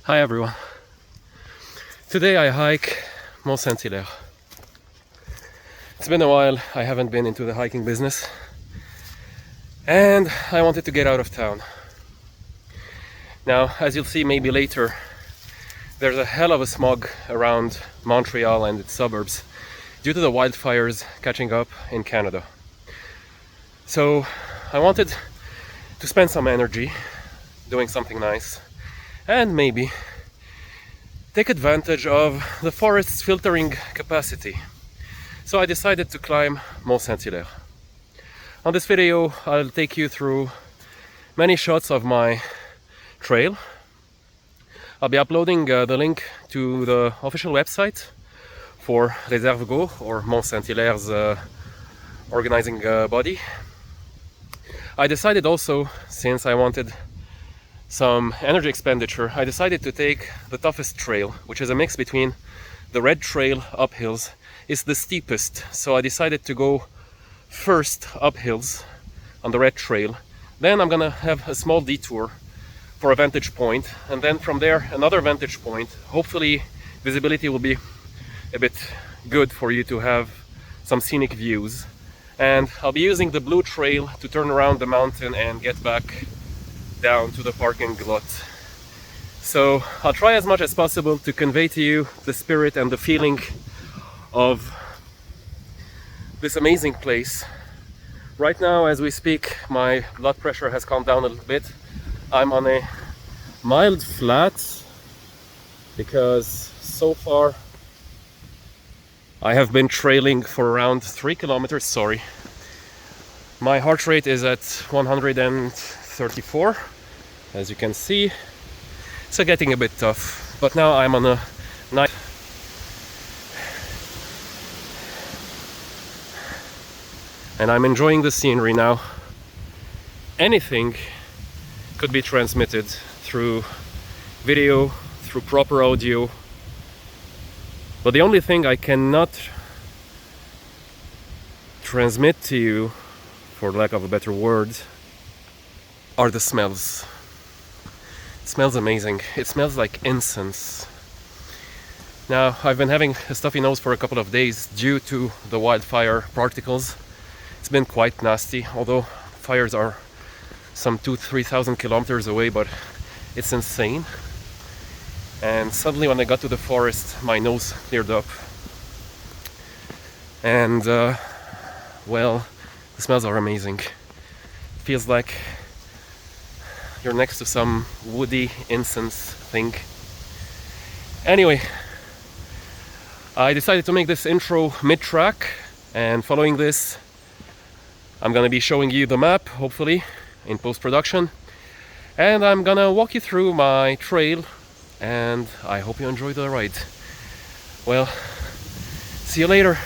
Hi everyone. Today I hike Mont Saint-Hilaire. It's been a while, I haven't been into the hiking business and I wanted to get out of town. Now, as you'll see maybe later, there's a hell of a smog around Montreal and its suburbs due to the wildfires catching up in Canada. So I wanted to spend some energy doing something nice and maybe take advantage of the forest's filtering capacity. So I decided to climb Mont Saint-Hilaire. On this video I'll take you through many shots of my trail. I'll be uploading the link to the official website for Réserve Go, or Mont Saint-Hilaire's organizing body. I decided also, since I wanted some energy expenditure, I decided to take the toughest trail, which is a mix between the red trail up hills. It's the steepest, so I decided to go first up hills on the red trail. Then I'm gonna have a small detour for a vantage point, and then from there another vantage point. Hopefully visibility will be a bit good for you to have some scenic views. And I'll be using the blue trail to turn around the mountain and get back down to the parking lot. So I'll try as much as possible to convey to you the spirit and the feeling of this amazing place. Right now, as we speak, my blood pressure has calmed down a little bit. I'm on a mild flat because so far I have been trailing for around 3 kilometers. Sorry. My heart rate is at 134, as you can see. So getting a bit tough, but now I'm on a nice and I'm enjoying the scenery now. Anything could be transmitted through video, through proper audio, but the only thing I cannot transmit to you, for lack of a better word, are the smells. It smells amazing. It smells like incense. Now, I've been having a stuffy nose for a couple of days due to the wildfire particles. It's been quite nasty, although fires are some 2,000-3,000 kilometers away, but it's insane. And suddenly when I got to the forest, my nose cleared up. And, well, the smells are amazing. It feels like you're next to some woody incense thing. Anyway, I decided to make this intro mid-track, and following this I'm gonna be showing you the map, hopefully, in post-production, and I'm gonna walk you through my trail, and I hope you enjoy the ride. Well, see you later.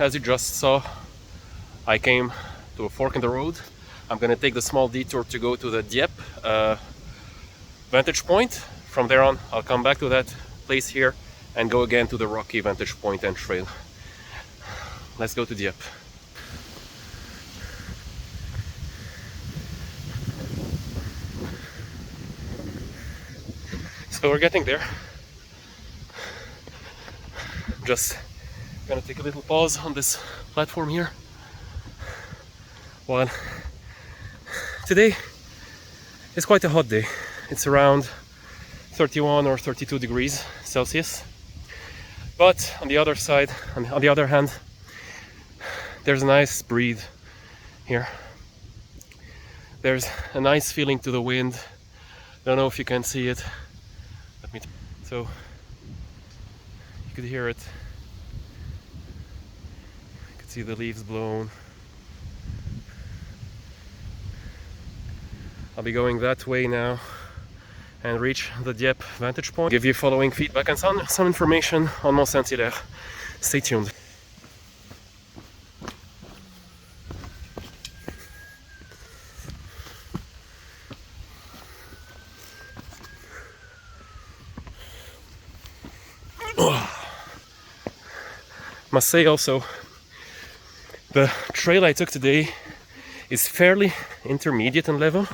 as you just saw, I came to a fork in the road. I'm gonna take the small detour to go to the Dieppe vantage point. From there on, I'll come back to that place here and go again to the rocky vantage point and trail. Let's go to Dieppe. So we're getting there. Just gonna take a little pause on this platform here. Well, today is quite a hot day. It's around 31 or 32 degrees Celsius. But on the other side, on the other hand, there's a nice breeze here. There's a nice feeling to the wind. Don't know if you can see it. So you could hear it. You could see the leaves blown. I'll be going that way now and reach the Dieppe vantage point. Give you following feedback and some information on Mont Saint-Hilaire. Stay tuned. Must say also, the trail I took today is fairly intermediate in level.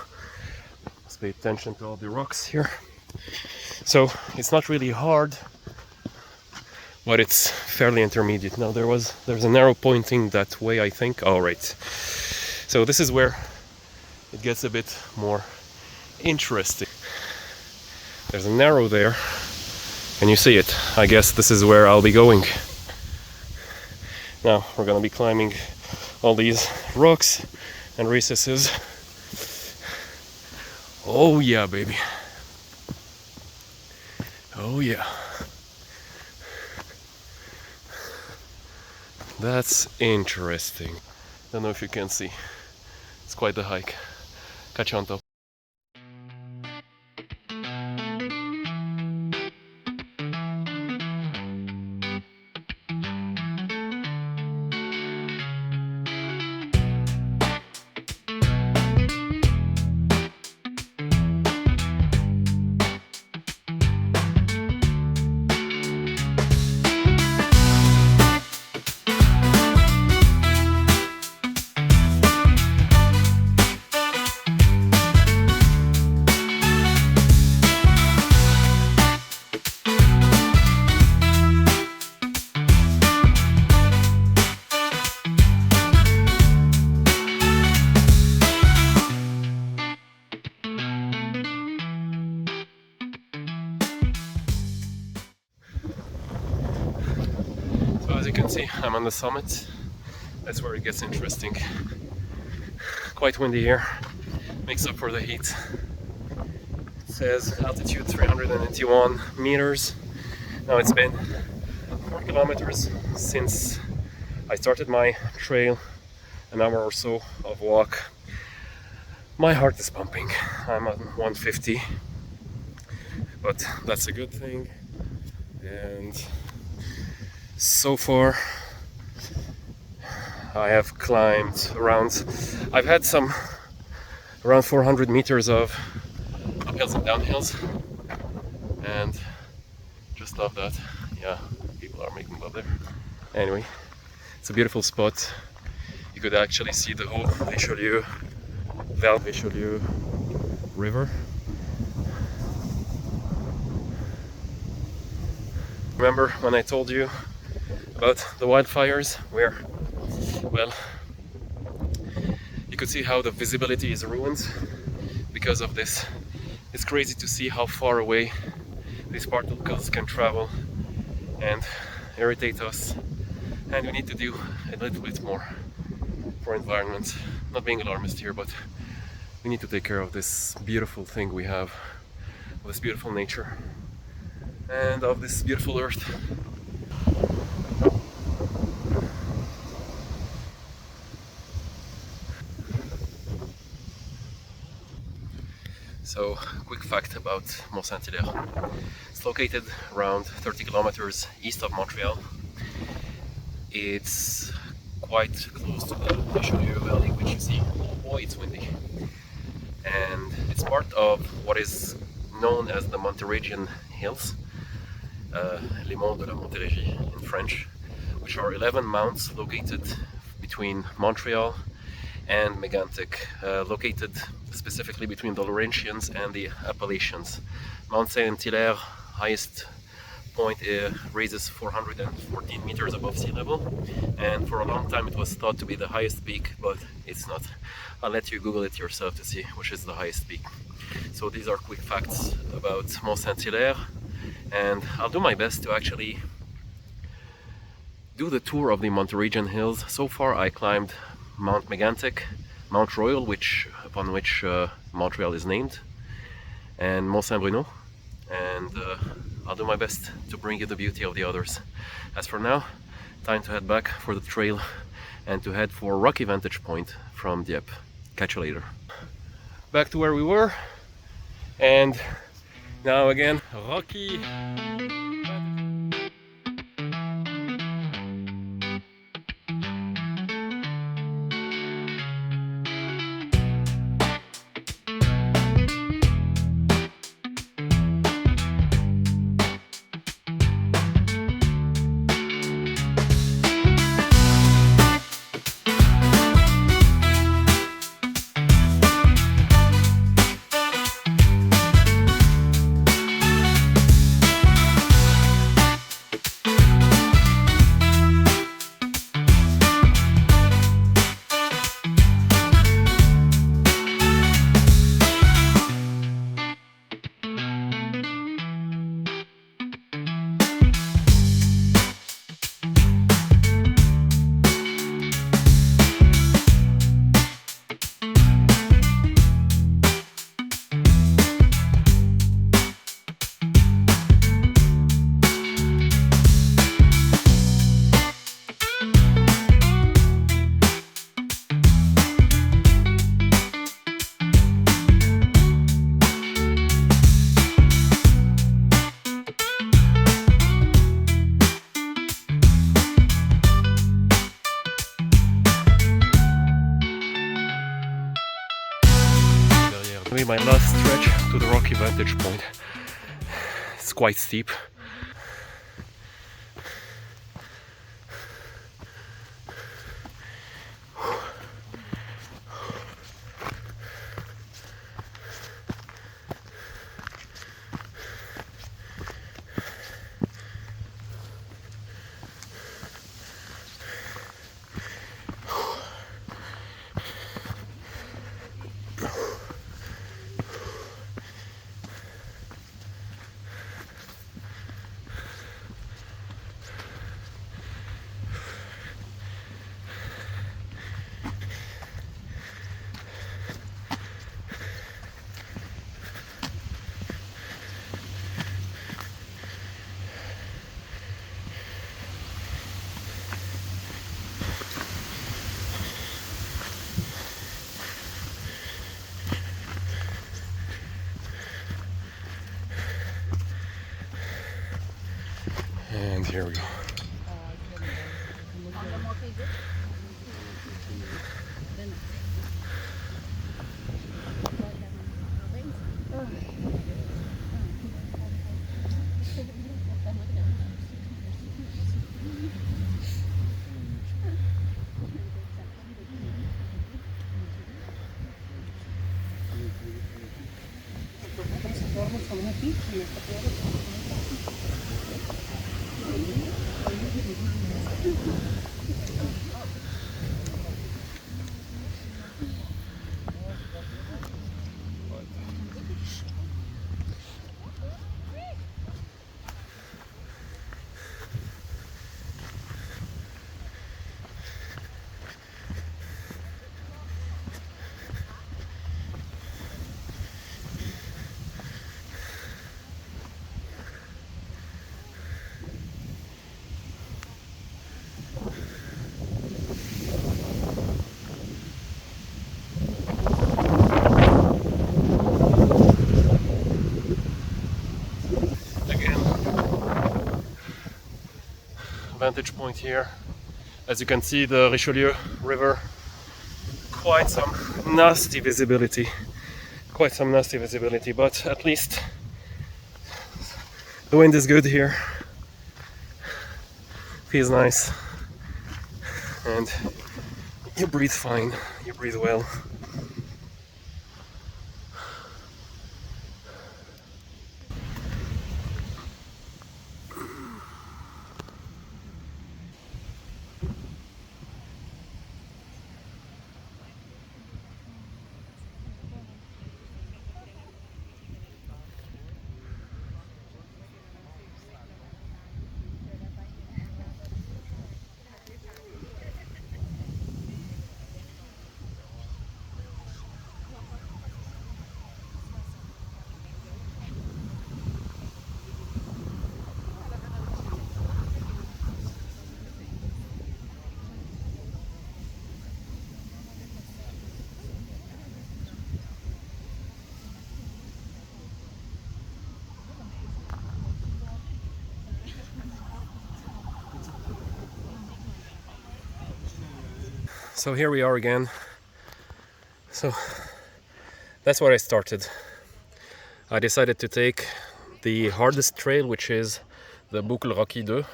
Let's pay attention to all the rocks here. So it's not really hard, but it's fairly intermediate. Now there's an arrow pointing that way, I think. Oh, right. So this is where it gets a bit more interesting. There's an arrow there. Can you see it? I guess this is where I'll be going. Now we're gonna be climbing all these rocks and recesses. Oh yeah, baby. Oh yeah. That's interesting. Don't know if you can see. It's quite the hike. Catch you on top. As you can see, I'm on the summit. That's where it gets interesting. Quite windy here, makes up for the heat. It says altitude 381 meters. Now it's been 4 kilometers since I started my trail, an hour or so of walk. My heart is pumping. I'm at 150, but that's a good thing. And so far I have climbed I've had some around 400 meters of uphills and downhills, and just love that. Yeah, people are making love there. Anyway, it's a beautiful spot. You could actually see the whole Richelieu River. Remember when I told you about the wildfires, where, well, you could see how the visibility is ruined because of this. It's crazy to see how far away these particles can travel and irritate us, and we need to do a little bit more for environment. Not being alarmist here, but we need to take care of this beautiful thing we have, of this beautiful nature and of this beautiful earth. So, quick fact about Mont Saint-Hilaire. It's located around 30 kilometers east of Montreal. It's quite close to the Richelieu Valley, which you see. Oh boy, it's windy. And it's part of what is known as the Monteregian Hills, les monts de la Montérégie in French, which are 11 mounts located between Montreal and Megantic, located specifically between the Laurentians and the Appalachians. Mont Saint-Hilaire, highest point, raises 414 meters above sea level, and for a long time it was thought to be the highest peak, but it's not. I'll let you Google it yourself to see which is the highest peak. So these are quick facts about Mont Saint-Hilaire, and I'll do my best to actually do the tour of the Monteregian Hills. So far I climbed Mount Megantic, Mount Royal, upon which Montreal is named, and Mont Saint-Bruno, and I'll do my best to bring you the beauty of the others. As for now, time to head back for the trail and to head for Rocky Vantage Point from Dieppe. Catch you later. Back to where we were, and now again, Rocky. My last stretch to the Rocky Vantage Point. It's quite steep. And here we go. Vantage point here, As you can see, the Richelieu River, quite some nasty visibility. But at least the wind is good here. Feels nice. And you breathe fine, you breathe well. So here we are again. So that's what I started. I decided to take the hardest trail, which is the Boucle Rocky 2,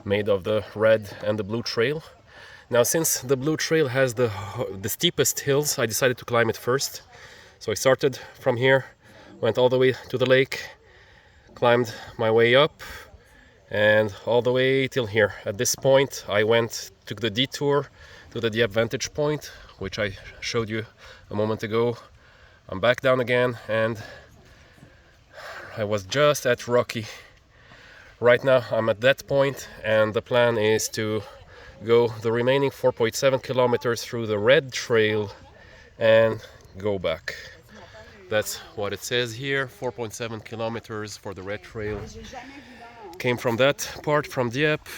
made of the red and the blue trail. Now, since the blue trail has the steepest hills, I decided to climb it first. So I started from here, went all the way to the lake, climbed my way up, and all the way till here. At this point, I took the detour to the Dieppe vantage point, which I showed you a moment ago. I'm back down again, and I was just at Rocky. Right now I'm at that point, and the plan is to go the remaining 4.7 kilometers through the red trail and go back. That's what it says here, 4.7 kilometers for the red trail. Came from that part, from Dieppe.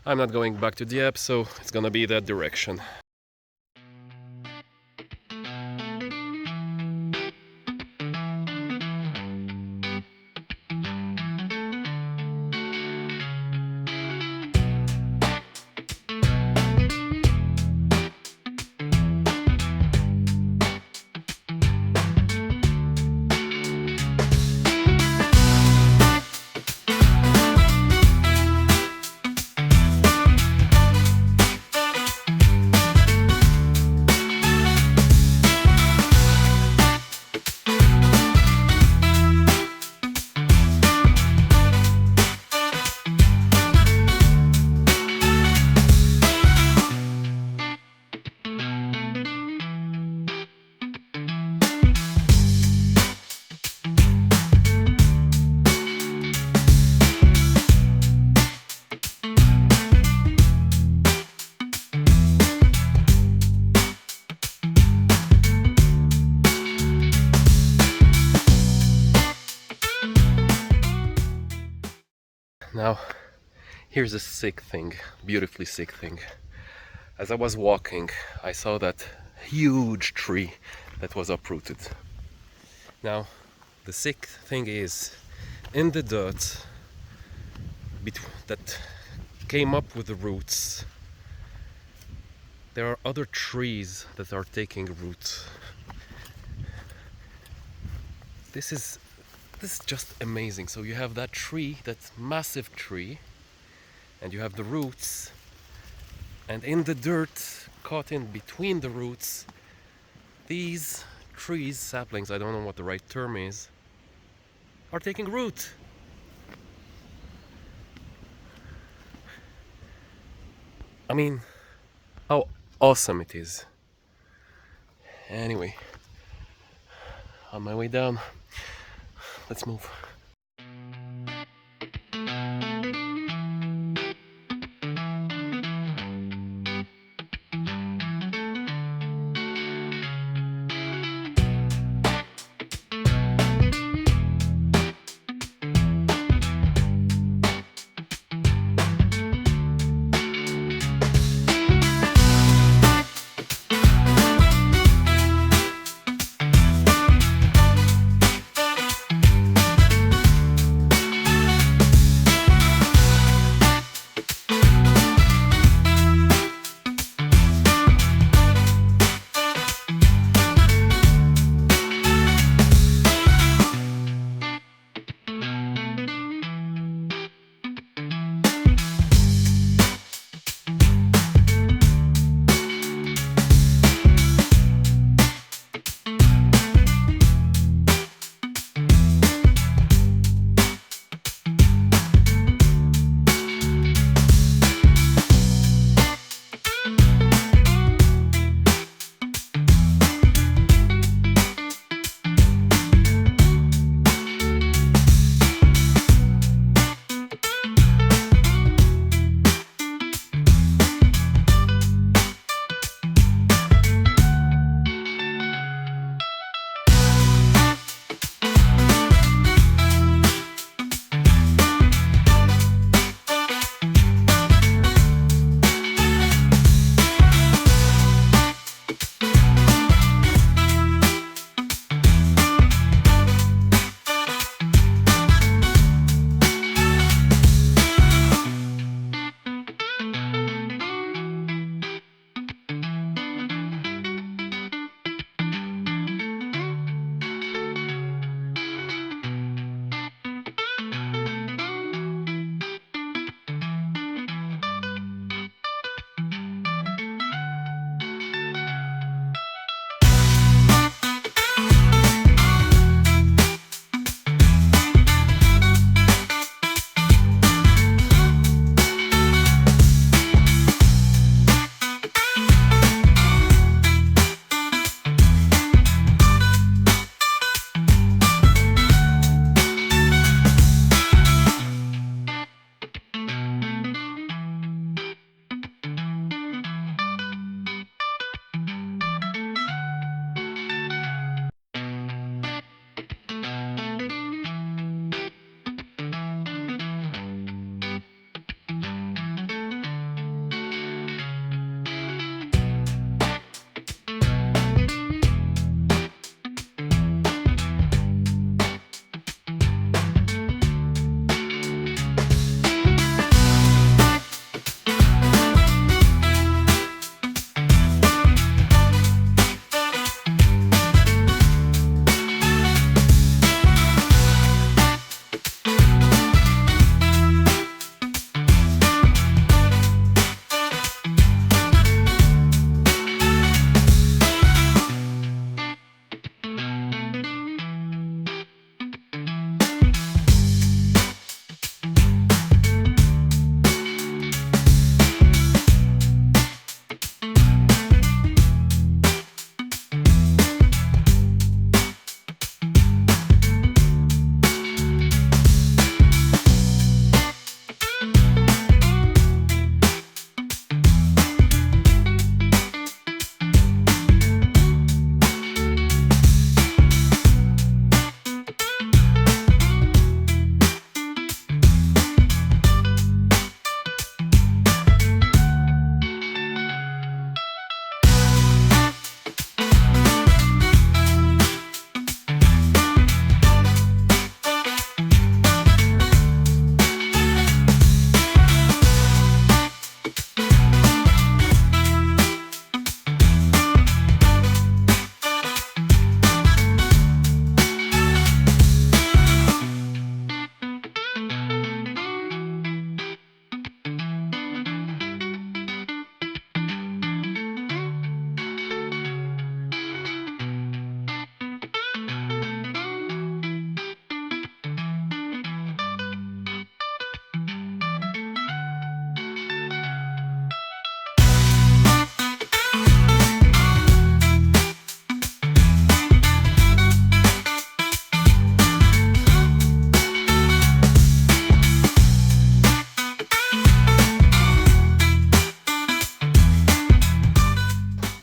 I'm not going back to Dieppe, so it's gonna be that direction. Now, here's a sick thing, beautifully sick thing. As I was walking, I saw that huge tree that was uprooted. Now, the sick thing is, in the dirt that came up with the roots, there are other trees that are taking root. This is just amazing. So you have that tree, that massive tree, and you have the roots, and in the dirt, caught in between the roots, these trees, saplings, I don't know what the right term is, are taking root. I mean, how awesome it is. Anyway, on my way down, let's move.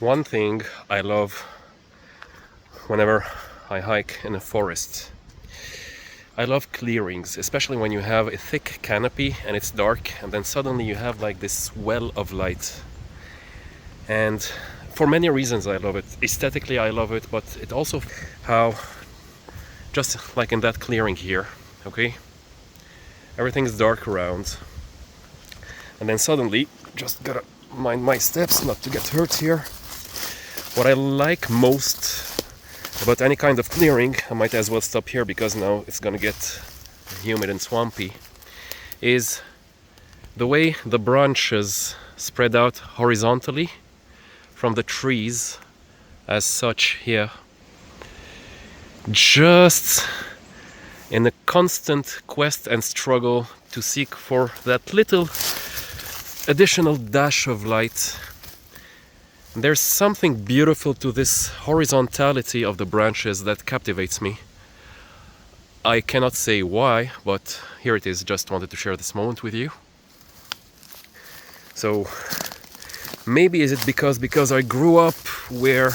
One thing I love whenever I hike in a forest, I love clearings, especially when you have a thick canopy and it's dark, and then suddenly you have like this well of light. And for many reasons I love it. Aesthetically I love it, but it also how, just like in that clearing here, okay, everything's dark around, and then suddenly, just gotta mind my steps not to get hurt here. What I like most about any kind of clearing, I might as well stop here because now it's gonna get humid and swampy, is the way the branches spread out horizontally from the trees as such here, just in a constant quest and struggle to seek for that little additional dash of light. There's something beautiful to this horizontality of the branches that captivates me. I cannot say why, but here it is. Just wanted to share this moment with you. So maybe is it because I grew up where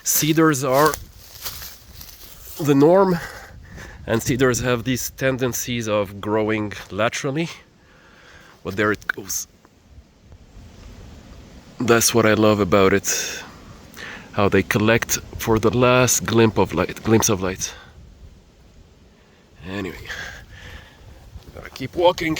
cedars are the norm, and cedars have these tendencies of growing laterally, but there it goes. That's what I love about it, how they collect for the last glimpse of light. Anyway, gotta keep walking.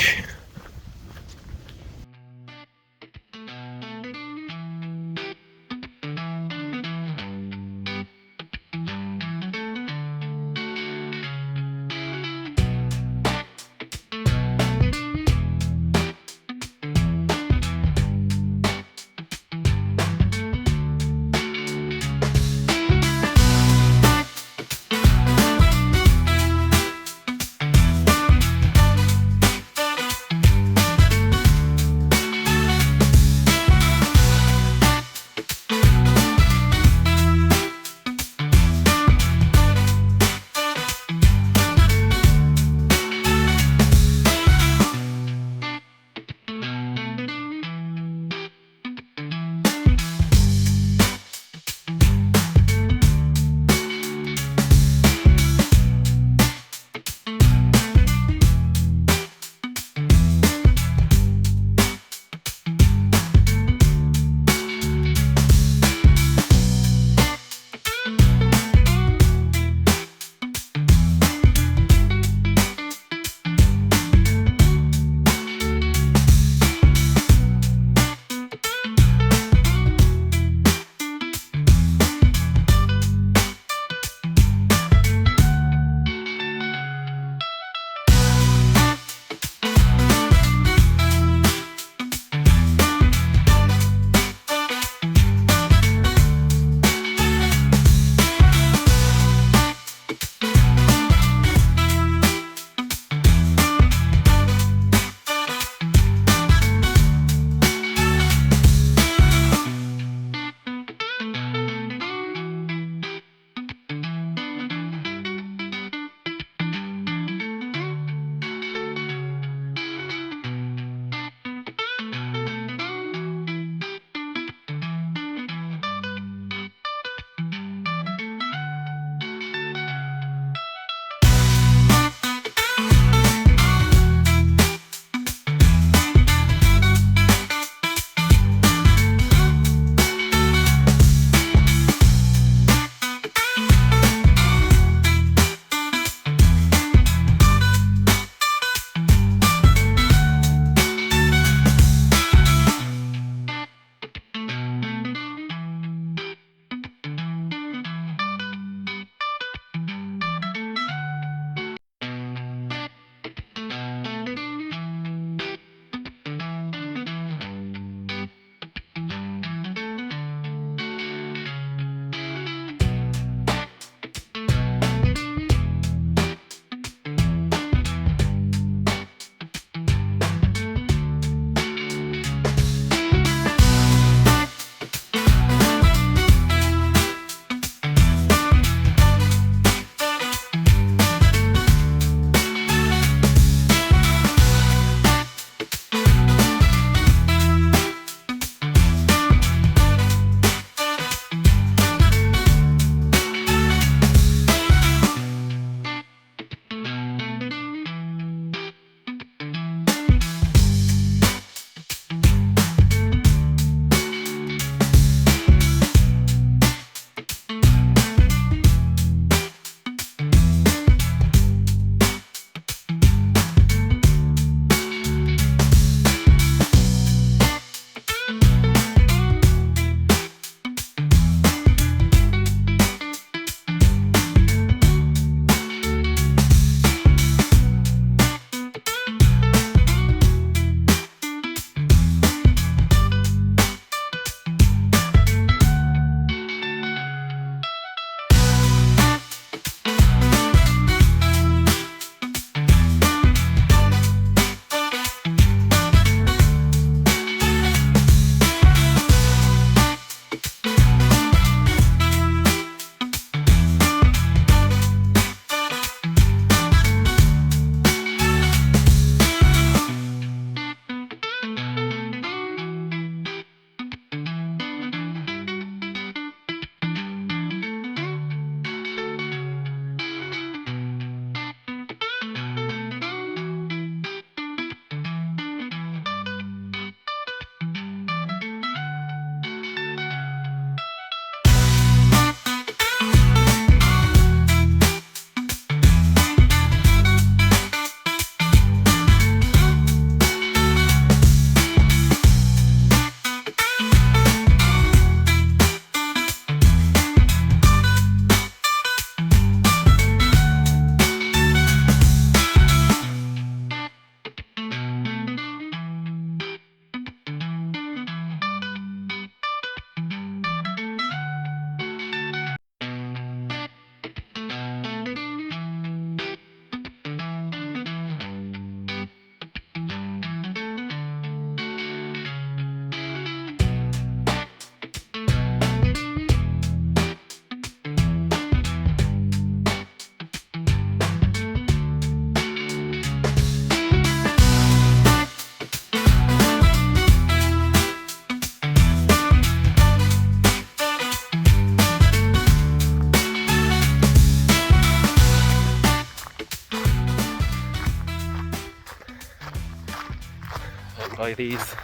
by these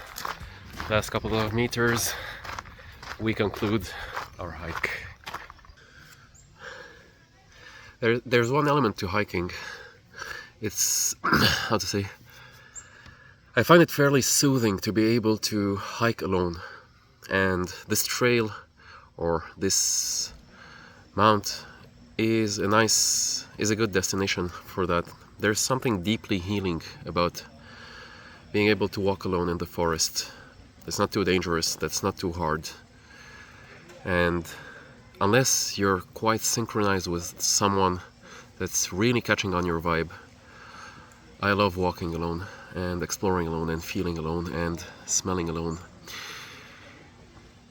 last couple of meters, we conclude our hike. There's one element to hiking. It's, how to say, I find it fairly soothing to be able to hike alone. And this trail, or this mount, is a good destination for that. There's something deeply healing about being able to walk alone in the forest. It's not too dangerous, that's not too hard. And unless you're quite synchronized with someone that's really catching on your vibe, I love walking alone and exploring alone and feeling alone and smelling alone.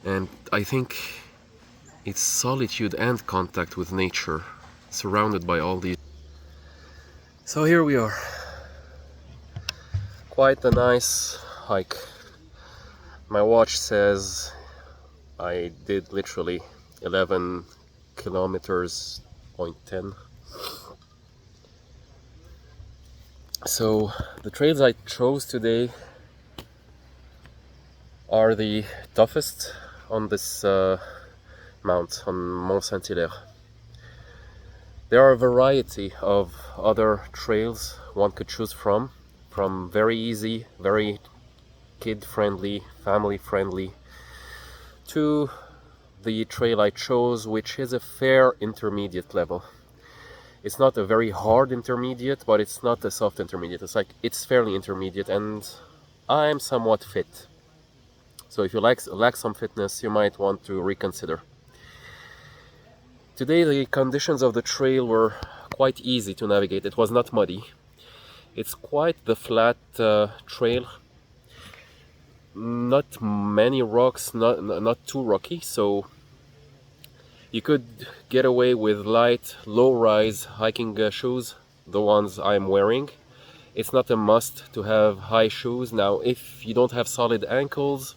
And I think it's solitude and contact with nature, surrounded by all these. So here we are. Quite a nice hike. My watch says I did literally 11 kilometers, 0.10. So the trails I chose today are the toughest on this mount, on Mont Saint-Hilaire. There are a variety of other trails one could choose from very easy, very kid-friendly, family-friendly, to the trail I chose, which is a fair intermediate level. It's not a very hard intermediate, but it's not a soft intermediate. It's fairly intermediate, and I'm somewhat fit. So if you lack some fitness, you might want to reconsider. Today the conditions of the trail were quite easy to navigate. It was not muddy. It's quite the flat trail. Not many rocks, not too rocky, so you could get away with light, low-rise hiking shoes, the ones I'm wearing. It's not a must to have high shoes. Now, if you don't have solid ankles,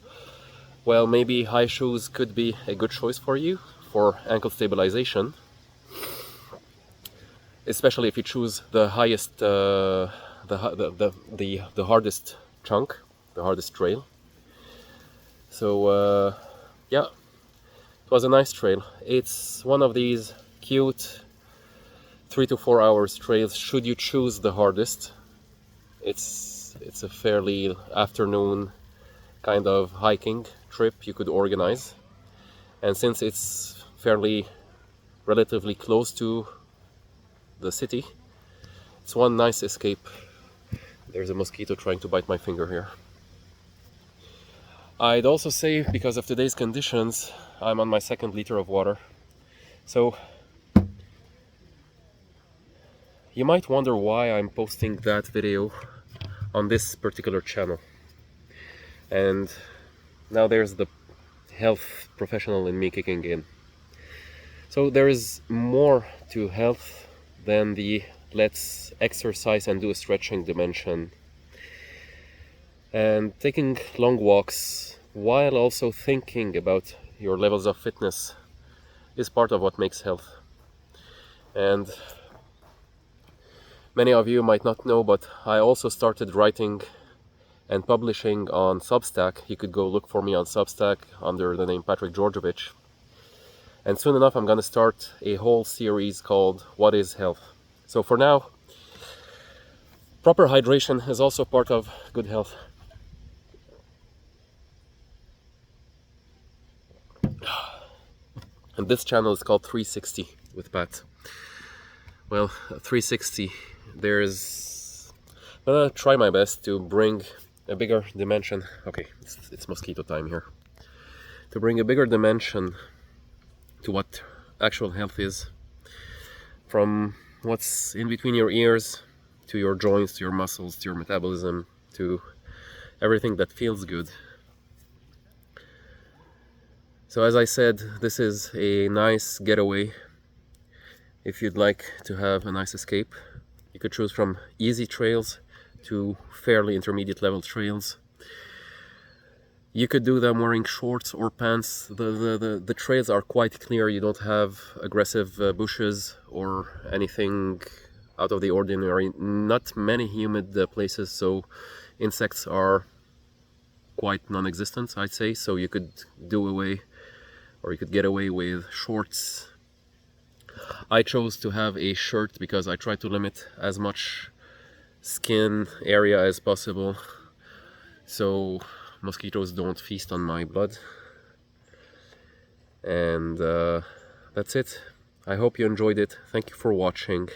well, maybe high shoes could be a good choice for you for ankle stabilization, especially if you choose the highest, the hardest chunk, the hardest trail. So yeah, it was a nice trail. It's one of these cute 3 to 4 hours trails should you choose the hardest. It's a fairly afternoon kind of hiking trip you could organize, and since it's fairly relatively close to the city, it's one nice escape. There's a mosquito trying to bite my finger here. I'd also say, because of today's conditions, I'm on my 2nd liter of water. So you might wonder why I'm posting that video on this particular channel. And now there's the health professional in me kicking in. So there is more to health than the let's exercise and do a stretching dimension. And taking long walks while also thinking about your levels of fitness is part of what makes health. And many of you might not know, but I also started writing and publishing on Substack. You could go look for me on Substack under the name Patrick Georgievich. And soon enough I'm going to start a whole series called What is Health? So for now, proper hydration is also part of good health. And this channel is called 360 with Pat. Well, 360, I'm gonna try my best to bring a bigger dimension. Okay, it's mosquito time here. To bring a bigger dimension to what actual health is, from what's in between your ears to your joints, to your muscles, to your metabolism, to everything that feels good. So as I said, this is a nice getaway. If you'd like to have a nice escape, you could choose from easy trails to fairly intermediate level trails. You could do them wearing shorts or pants. The trails are quite clear. You don't have aggressive bushes or anything out of the ordinary. Not many humid places, so insects are quite non-existent, I'd say. So you could do away, or you could get away with shorts. I chose to have a shirt because I try to limit as much skin area as possible so mosquitoes don't feast on my blood. And that's it. I hope you enjoyed it. Thank you for watching,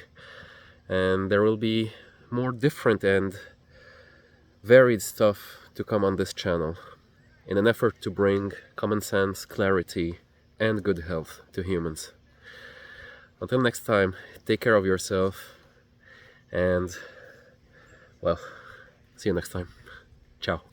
and there will be more different and varied stuff to come on this channel in an effort to bring common sense, clarity, and good health to humans. Until next time, take care of yourself, and well, see you next time. Ciao.